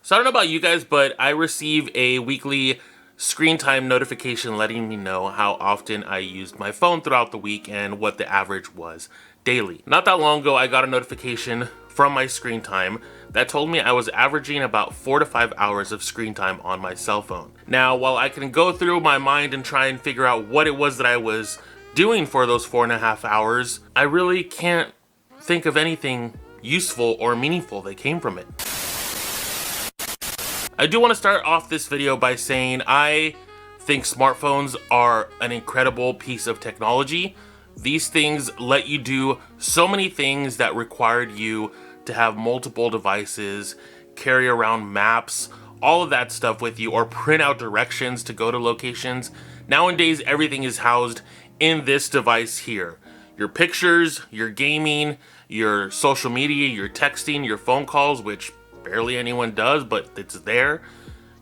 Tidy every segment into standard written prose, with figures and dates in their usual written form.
So I don't know about you guys, but I receive a weekly screen time notification letting me know how often I used my phone throughout the week and what the average was daily. Not that long ago, I got a notification from my screen time that told me I was averaging about 4 to 5 hours of screen time on my cell phone. Now, while I can go through my mind and try and figure out what it was that I was doing for those 4.5 hours, I really can't think of anything useful or meaningful that came from it. I do want to start off this video by saying I think smartphones are an incredible piece of technology. These things let you do so many things that required you to have multiple devices, carry around maps, all of that stuff with you, or print out directions to go to locations. Nowadays, everything is housed in this device here. Your pictures, your gaming, your social media, your texting, your phone calls, which barely anyone does, but it's there.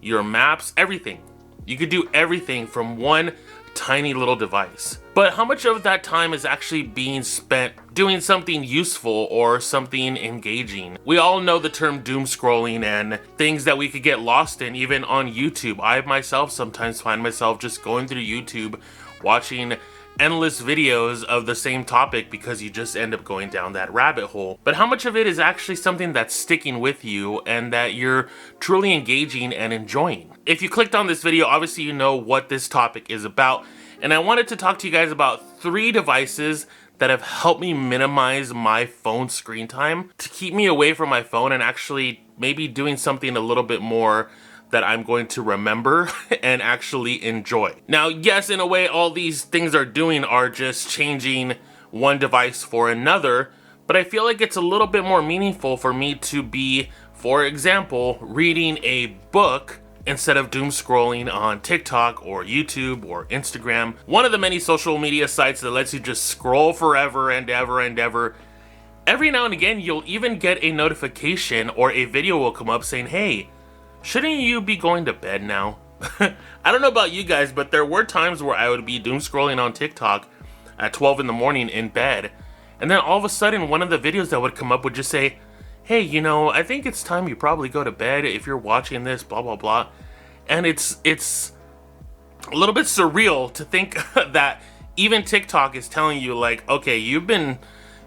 Your maps, everything. You could do everything from one tiny little device. But how much of that time is actually being spent doing something useful or something engaging? We all know the term doom scrolling and things that we could get lost in, even on YouTube. I myself sometimes find myself just going through YouTube, watching endless videos of the same topic because you just end up going down that rabbit hole. But how much of it is actually something that's sticking with you and that you're truly engaging and enjoying? If you clicked on this video, obviously you know what this topic is about, and I wanted to talk to you guys about 3 devices that have helped me minimize my phone screen time to keep me away from my phone and actually maybe doing something a little bit more that I'm going to remember and actually enjoy. Now, yes, in a way, all these things are doing are just changing one device for another, but I feel like it's a little bit more meaningful for me to be, for example, reading a book instead of doom scrolling on TikTok or YouTube or Instagram, one of the many social media sites that lets you just scroll forever and ever and ever. Every now and again, you'll even get a notification or a video will come up saying, hey, shouldn't you be going to bed now? I don't know about you guys, but there were times where I would be doom scrolling on TikTok at 12 in the morning in bed, and then all of a sudden one of the videos that would come up would just say, hey, you know, I think it's time you probably go to bed if you're watching this, blah, blah, blah. And it's a little bit surreal to think that even TikTok is telling you, like, okay, you've been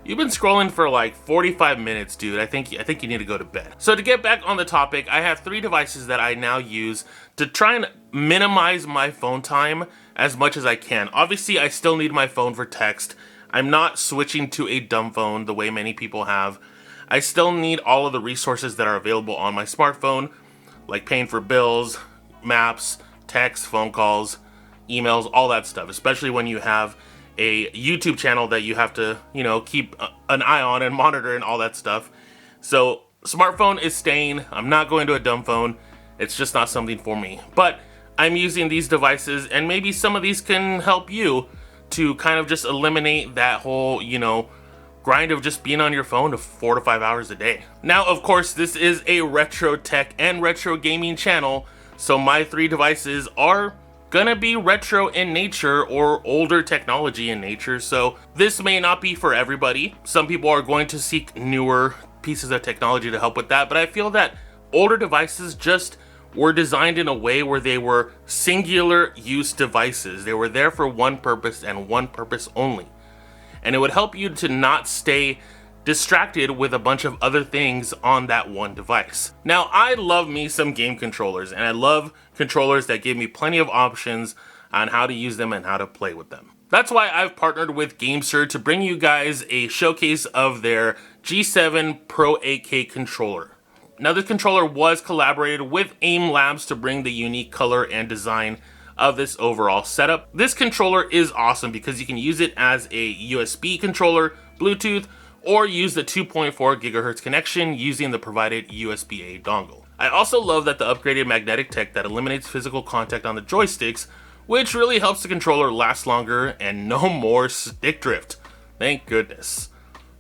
scrolling for like 45 minutes, dude. I think you need to go to bed. So to get back on the topic, I have 3 devices that I now use to try and minimize my phone time as much as I can. Obviously, I still need my phone for text. I'm not switching to a dumb phone the way many people have. I still need all of the resources that are available on my smartphone, like paying for bills, maps, text, phone calls, emails, all that stuff, especially when you have a YouTube channel that you have to, you know, keep an eye on and monitor and all that stuff. So smartphone is staying. I'm not going to a dumb phone. It's just not something for me. But I'm using these devices, and maybe some of these can help you to kind of just eliminate that whole, you know, grind of just being on your phone to 4 to 5 hours a day. Now, of course, this is a retro tech and retro gaming channel, so my 3 devices are gonna be retro in nature or older technology in nature, so this may not be for everybody. Some people are going to seek newer pieces of technology to help with that, but I feel that older devices just were designed in a way where they were singular use devices. They were there for one purpose and one purpose only. And it would help you to not stay distracted with a bunch of other things on that one device. Now, I love me some game controllers, and I love controllers that give me plenty of options on how to use them and how to play with them. That's why I've partnered with GameSir to bring you guys a showcase of their G7 Pro 8K controller. Now, this controller was collaborated with AIM Labs to bring the unique color and design of this overall setup. This controller is awesome because you can use it as a USB controller, Bluetooth, or use the 2.4 gigahertz connection using the provided USB-A dongle. I also love that the upgraded magnetic tech that eliminates physical contact on the joysticks, which really helps the controller last longer and no more stick drift. Thank goodness.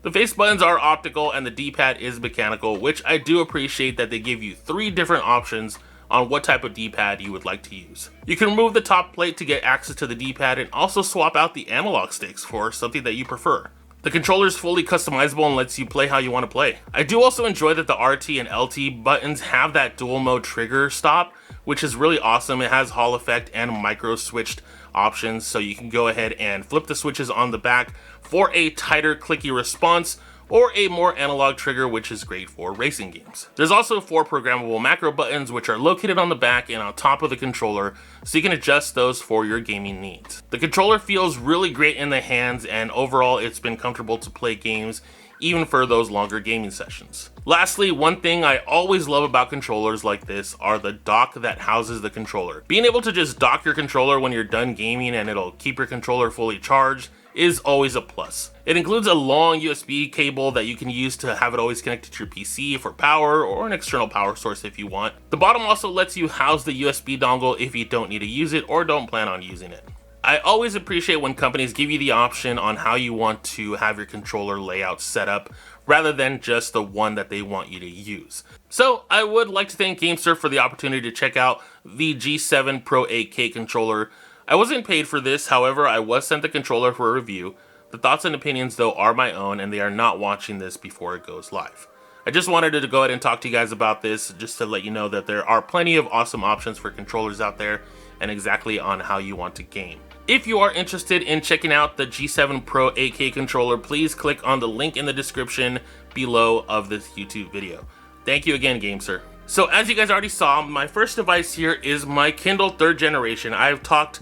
The face buttons are optical and the D-pad is mechanical, which I do appreciate that they give you 3 different options on what type of D-pad you would like to use. You can remove the top plate to get access to the D-pad and also swap out the analog sticks for something that you prefer. The controller is fully customizable and lets you play how you want to play. I do also enjoy that the RT and LT buttons have that dual mode trigger stop, which is really awesome. It has Hall effect and micro switched options, so you can go ahead and flip the switches on the back for a tighter clicky response, or a more analog trigger, which is great for racing games. There's also 4 programmable macro buttons, which are located on the back and on top of the controller, so you can adjust those for your gaming needs. The controller feels really great in the hands, and overall it's been comfortable to play games even for those longer gaming sessions. Lastly, one thing I always love about controllers like this are the dock that houses the controller. Being able to just dock your controller when you're done gaming and it'll keep your controller fully charged is always a plus. It includes a long USB cable that you can use to have it always connected to your PC for power, or an external power source if you want. The bottom also lets you house the USB dongle if you don't need to use it or don't plan on using it. I always appreciate when companies give you the option on how you want to have your controller layout set up, rather than just the one that they want you to use. So I would like to thank GameSir for the opportunity to check out the G7 Pro 8K controller. I wasn't paid for this, however, I was sent the controller for a review. The thoughts and opinions, though, are my own, and they are not watching this before it goes live. I just wanted to go ahead and talk to you guys about this, just to let you know that there are plenty of awesome options for controllers out there, and exactly on how you want to game. If you are interested in checking out the G7 Pro 8K controller, please click on the link in the description below of this YouTube video. Thank you again, GameSir. So as you guys already saw, my first device here is my Kindle 3rd generation. I've talked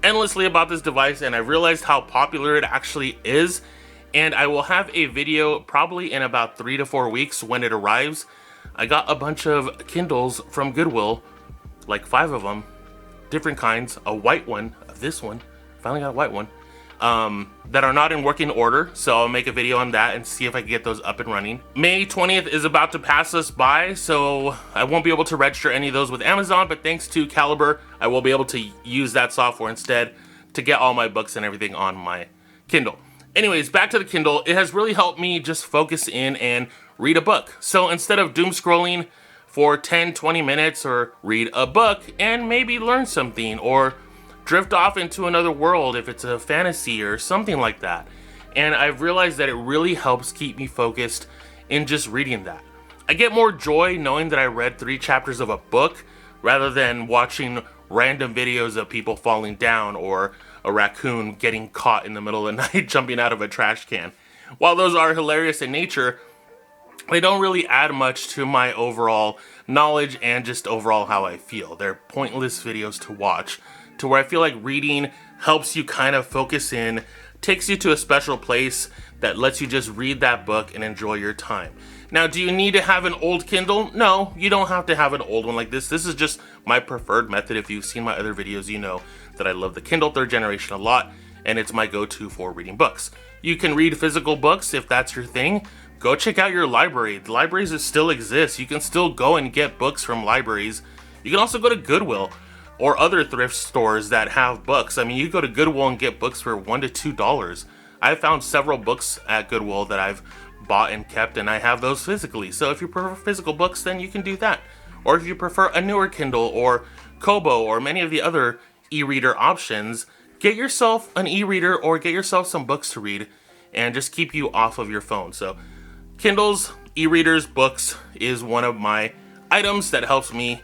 endlessly about this device, and I realized how popular it actually is, and I will have a video probably in about 3 to 4 weeks when it arrives. I got a bunch of Kindles from Goodwill, like 5 of them, different kinds, a white one, this one, finally got a white one, that are not in working order, so I'll make a video on that and see if I can get those up and running. May 20th is about to pass us by, so I won't be able to register any of those with Amazon, but thanks to Caliber, I will be able to use that software instead to get all my books and everything on my Kindle. Anyways, back to the Kindle. It has really helped me just focus in and read a book. So instead of doom scrolling for 10-20 minutes, or read a book and maybe learn something, or drift off into another world if it's a fantasy or something like that. And I've realized that it really helps keep me focused in just reading that. I get more joy knowing that I read 3 chapters of a book rather than watching random videos of people falling down or a raccoon getting caught in the middle of the night jumping out of a trash can. While those are hilarious in nature, they don't really add much to my overall knowledge and just overall how I feel. They're pointless videos to watch, to where I feel like reading helps you kind of focus in, takes you to a special place that lets you just read that book and enjoy your time. Now, do you need to have an old Kindle? No, you don't have to have an old one like this. This is just my preferred method. If you've seen my other videos, you know that I love the Kindle 3rd generation a lot, and it's my go-to for reading books. You can read physical books if that's your thing. Go check out your library. The libraries that still exist. You can still go and get books from libraries. You can also go to Goodwill or other thrift stores that have books. I mean, you go to Goodwill and get books for $1 to $2. I've found several books at Goodwill that I've bought and kept, and I have those physically. So if you prefer physical books, then you can do that. Or if you prefer a newer Kindle or Kobo or many of the other e-reader options, get yourself an e-reader or get yourself some books to read and just keep you off of your phone. So Kindles, e-readers, books is one of my items that helps me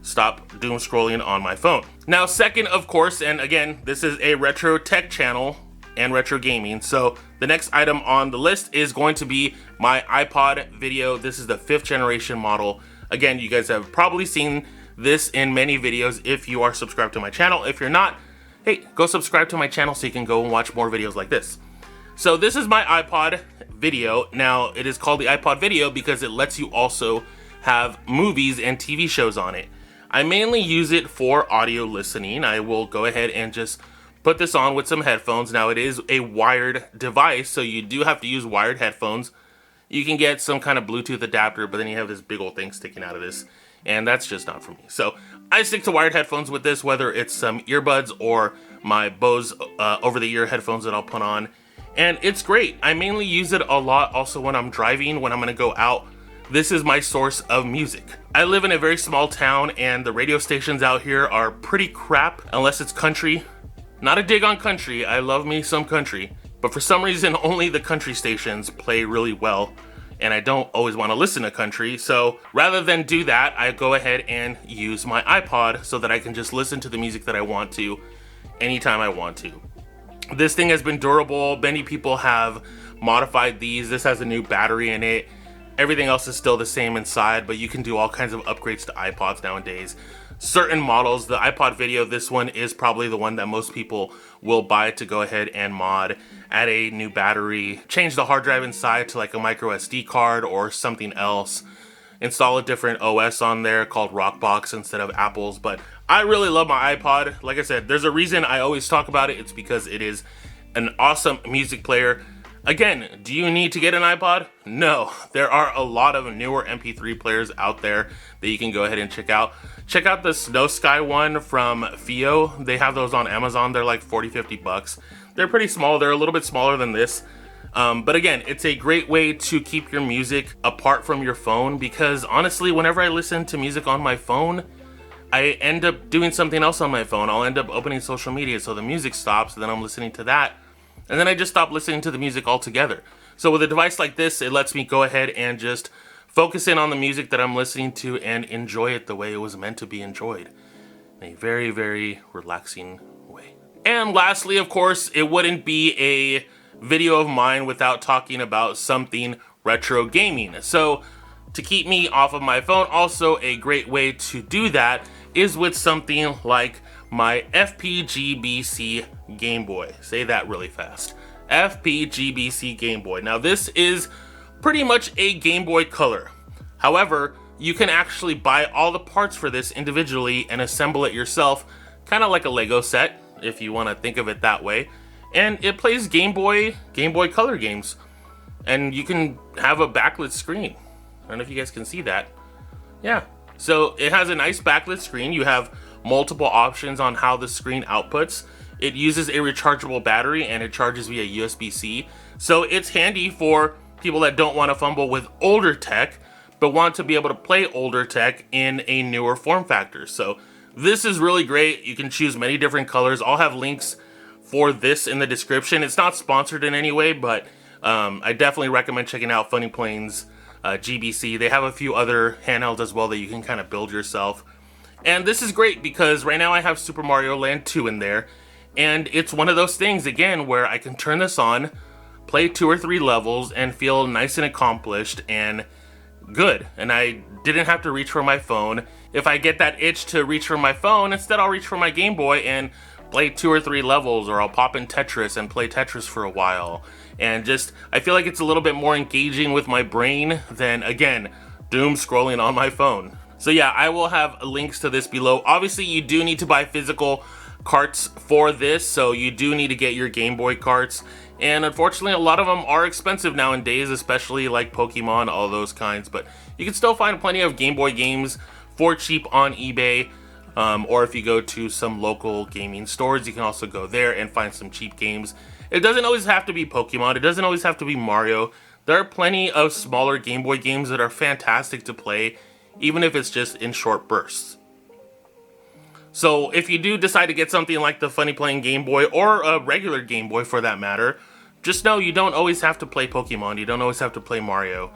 stop doom scrolling on my phone. Now, second, of course, and again, this is a retro tech channel and retro gaming, so the next item on the list is going to be my iPod video. This is the 5th generation model. Again, you guys have probably seen this in many videos if you are subscribed to my channel. If you're not, hey, go subscribe to my channel so you can go and watch more videos like this. So this is my iPod video. Now, it is called the iPod video because it lets you also have movies and TV shows on it. I mainly use it for audio listening. I will go ahead and just put this on with some headphones. Now, it is a wired device, so you do have to use wired headphones. You can get some kind of Bluetooth adapter, but then you have this big old thing sticking out of this, and that's just not for me. So I stick to wired headphones with this, whether it's some earbuds or my Bose over-the-ear headphones that I'll put on, and it's great. I mainly use it a lot also when I'm driving, when I'm gonna go out. This is my source of music. I live in a very small town, and the radio stations out here are pretty crap unless it's country. Not a dig on country, I love me some country, but for some reason only the country stations play really well, and I don't always want to listen to country. So rather than do that, I go ahead and use my iPod so that I can just listen to the music that I want to anytime I want to. This thing has been durable. Many people have modified these. This has a new battery in it. Everything else is still the same inside, but you can do all kinds of upgrades to iPods nowadays. Certain models, the iPod Video, this one is probably the one that most people will buy to go ahead and mod, add a new battery, change the hard drive inside to like a micro SD card or something else, install a different OS on there called Rockbox instead of Apple's. But I really love my iPod. Like I said, there's a reason I always talk about it. It's because it is an awesome music player. Again, do you need to get an iPod? No, there are a lot of newer MP3 players out there that you can go ahead and check out. Check out the Snow Sky one from Fio. They have those on Amazon. They're like 40-50 bucks. They're pretty small. They're a little bit smaller than this. But again, it's a great way to keep your music apart from your phone, because honestly, whenever I listen to music on my phone, I end up doing something else on my phone. I'll end up opening social media, so the music stops, and then I'm listening to that. And then I just stop listening to the music altogether. So with a device like this, it lets me go ahead and just focus in on the music that I'm listening to and enjoy it the way it was meant to be enjoyed. In a very, very relaxing way. And lastly, of course, it wouldn't be a video of mine without talking about something retro gaming. So to keep me off of my phone, also a great way to do that is with something like my FPGBC Game Boy. Say that really fast. FPGBC Game Boy. Now this is pretty much a Game Boy Color. However, you can actually buy all the parts for this individually and assemble it yourself, kind of like a Lego set, if you want to think of it that way. And it plays Game Boy Color games. And you can have a backlit screen. I don't know if you guys can see that. Yeah. So it has a nice backlit screen. You have multiple options on how the screen outputs. It uses a rechargeable battery and it charges via USB-C. So it's handy for people that don't want to fumble with older tech, but want to be able to play older tech in a newer form factor. So this is really great. You can choose many different colors. I'll have links for this in the description. It's not sponsored in any way, but I definitely recommend checking out Funny Plane's GBC. They have a few other handhelds as well that you can kind of build yourself. And this is great because right now I have Super Mario Land 2 in there, and it's one of those things, again, where I can turn this on, play 2 or 3 levels, and feel nice and accomplished and good. And I didn't have to reach for my phone. If I get that itch to reach for my phone, instead I'll reach for my Game Boy and play 2 or 3 levels, or I'll pop in Tetris and play Tetris for a while. And just, I feel like it's a little bit more engaging with my brain than, again, doom scrolling on my phone. So yeah, I will have links to this below. Obviously, you do need to buy physical carts for this, so you do need to get your Game Boy carts. And unfortunately, a lot of them are expensive nowadays, especially like Pokemon, all those kinds. But you can still find plenty of Game Boy games for cheap on eBay. Or if you go to some local gaming stores, you can also go there and find some cheap games. It doesn't always have to be Pokemon. It doesn't always have to be Mario. There are plenty of smaller Game Boy games that are fantastic to play, even if it's just in short bursts. So if you do decide to get something like the Funny Plane Game Boy, or a regular Game Boy for that matter, just know you don't always have to play Pokemon. You don't always have to play Mario.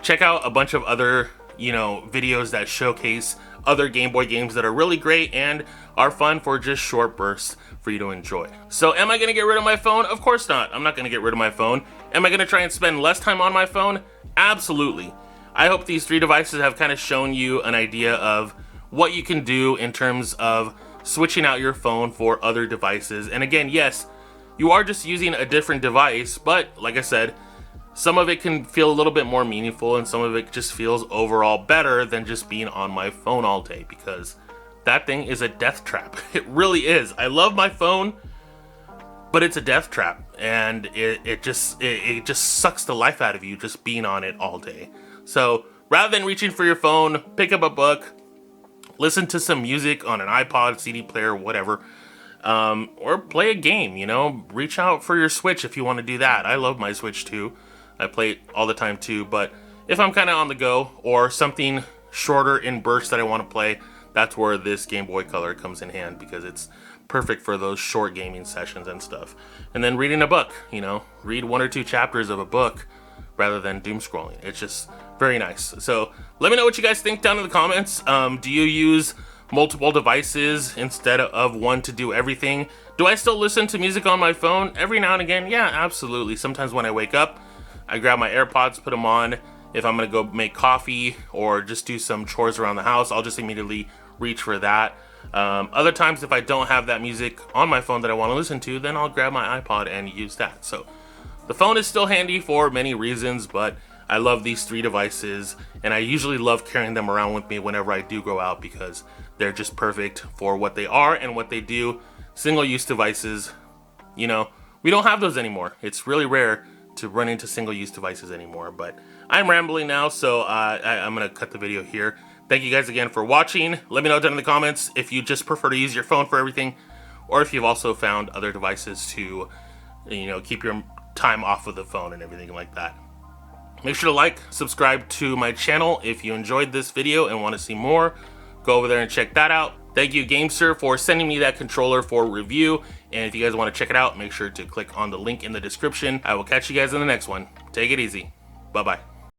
Check out a bunch of other, videos that showcase other Game Boy games that are really great and are fun for just short bursts for you to enjoy. So am I going to get rid of my phone? Of course not. I'm not going to get rid of my phone. Am I going to try and spend less time on my phone? Absolutely. I hope these 3 devices have kind of shown you an idea of what you can do in terms of switching out your phone for other devices. And again, yes, you are just using a different device, but like I said, some of it can feel a little bit more meaningful, and some of it just feels overall better than just being on my phone all day, because that thing is a death trap. It really is. I love my phone, but it's a death trap, and it just sucks the life out of you just being on it all day. So rather than reaching for your phone, pick up a book, listen to some music on an iPod, CD player, whatever, or play a game, reach out for your Switch if you want to do that. I love my Switch too. I play it all the time too, but if I'm kind of on the go or something shorter in bursts that I want to play, that's where this Game Boy Color comes in hand, because it's perfect for those short gaming sessions and stuff. And then reading a book, you know, read 1 or 2 chapters of a book rather than doom scrolling. It's just very nice. So let me know what you guys think down in the comments. Do you use multiple devices instead of one to do everything? Do I still listen to music on my phone every now and again? Yeah, absolutely. Sometimes when I wake up, I grab my AirPods, put them on. If I'm gonna go make coffee or just do some chores around the house, I'll just immediately reach for that. Other times, if I don't have that music on my phone that I want to listen to, then I'll grab my iPod and use that. So the phone is still handy for many reasons, but I love these 3 devices, and I usually love carrying them around with me whenever I do go out, because they're just perfect for what they are and what they do. Single-use devices, you know, we don't have those anymore. It's really rare to run into single-use devices anymore, but I'm rambling now, so I'm gonna cut the video here. Thank you guys again for watching. Let me know down in the comments if you just prefer to use your phone for everything, or if you've also found other devices to, you know, keep your time off of the phone and everything like that. Make sure to like, subscribe to my channel if you enjoyed this video and want to see more. Go over there and check that out. Thank you, GameSir, for sending me that controller for review. And if you guys want to check it out, make sure to click on the link in the description. I will catch you guys in the next one. Take it easy. Bye-bye.